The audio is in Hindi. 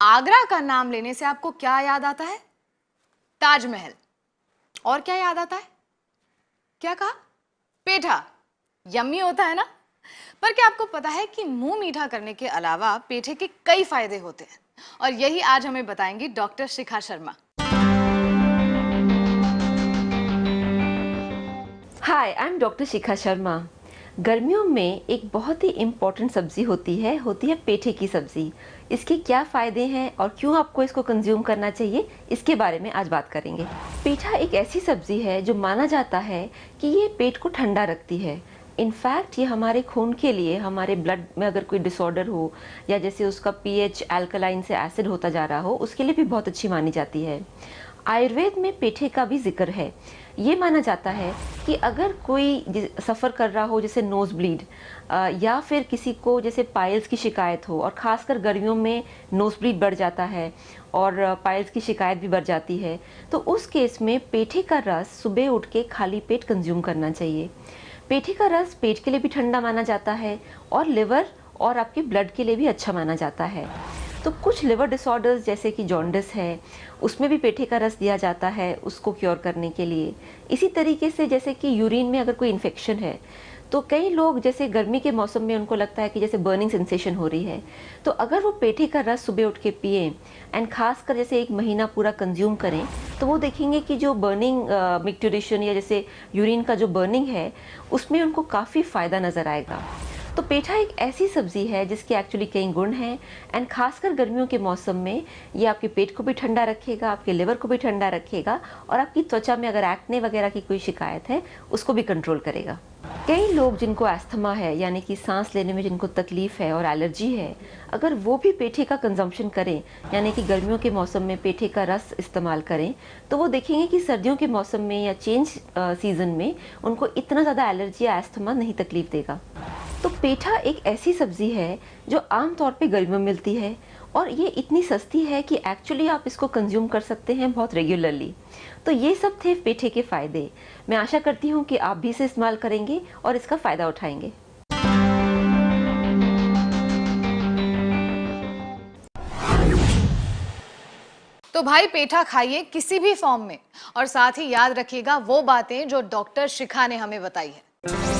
आगरा का नाम लेने से आपको क्या याद आता है? ताजमहल। और क्या याद आता है? क्या कहा? पेठा। यम्मी होता है ना? पर क्या आपको पता है कि मुंह मीठा करने के अलावा पेठे के कई फायदे होते हैं, और यही आज हमें बताएंगी doctor Shikha Sharma. Hi, I am doctor Shikha Sharma. गर्मियों में एक बहुत ही इम्पॉर्टेंट सब्जी होती है पेठे की सब्जी। इसके क्या फ़ायदे हैं और क्यों आपको इसको कंज्यूम करना चाहिए, इसके बारे में आज बात करेंगे। पेठा एक ऐसी सब्जी है जो माना जाता है कि ये पेट को ठंडा रखती है। इनफैक्ट ये हमारे खून के लिए, हमारे ब्लड में अगर कोई डिसऑर्डर हो या जैसे उसका पीएच अल्कलाइन से एसिड होता जा रहा हो, उसके लिए भी बहुत अच्छी मानी जाती है। आयुर्वेद में पेठे का भी जिक्र है। ये माना जाता है कि अगर कोई सफ़र कर रहा हो, जैसे नोज़ ब्लीड या फिर किसी को जैसे पाइल्स की शिकायत हो, और ख़ासकर गर्मियों में नोज़ ब्लीड बढ़ जाता है और पाइल्स की शिकायत भी बढ़ जाती है, तो उस केस में पेठे का रस सुबह उठ के खाली पेट कंज्यूम करना चाहिए। पेठे का रस पेट के लिए भी ठंडा माना जाता है और लिवर और आपके ब्लड के लिए भी अच्छा माना जाता है। तो कुछ लिवर डिसऑर्डर्स जैसे कि जॉन्डिस है, उसमें भी पेठे का रस दिया जाता है उसको क्योर करने के लिए। इसी तरीके से जैसे कि यूरिन में अगर कोई इन्फेक्शन है, तो कई लोग जैसे गर्मी के मौसम में उनको लगता है कि जैसे बर्निंग सेंसेशन हो रही है, तो अगर वो पेठे का रस सुबह उठ के पिए एंड खासकर जैसे 1 महीना पूरा कंज्यूम करें, तो वो देखेंगे कि जो बर्निंग मिक्टुरेशन या जैसे यूरिन का जो बर्निंग है, उसमें उनको काफ़ी फ़ायदा नज़र आएगा। तो पेठा एक ऐसी सब्जी है जिसके एक्चुअली कई गुण हैं एंड खासकर गर्मियों के मौसम में ये आपके पेट को भी ठंडा रखेगा, आपके लिवर को भी ठंडा रखेगा और आपकी त्वचा में अगर एक्ने वगैरह की कोई शिकायत है उसको भी कंट्रोल करेगा। कई लोग जिनको अस्थमा है, यानी कि सांस लेने में जिनको तकलीफ है और एलर्जी है, अगर वो भी पेठे का कंजम्पशन करें, यानी कि गर्मियों के मौसम में पेठे का रस इस्तेमाल करें, तो वो देखेंगे कि सर्दियों के मौसम में या चेंज सीजन में उनको इतना ज़्यादा एलर्जी या अस्थमा नहीं तकलीफ देगा। तो पेठा एक ऐसी सब्जी है जो आमतौर पे गर्मियों में मिलती है और ये इतनी सस्ती है कि एक्चुअली आप इसको कंज्यूम कर सकते हैं बहुत रेगुलरली। तो ये सब थे पेठे के फ़ायदे। मैं आशा करती हूँ कि आप भी इसे इस्तेमाल करेंगे और इसका फ़ायदा उठाएंगे। तो भाई पेठा खाइए किसी भी फॉर्म में, और साथ ही याद रखिएगा वो बातें जो डॉक्टर शिखा ने हमें बताई है।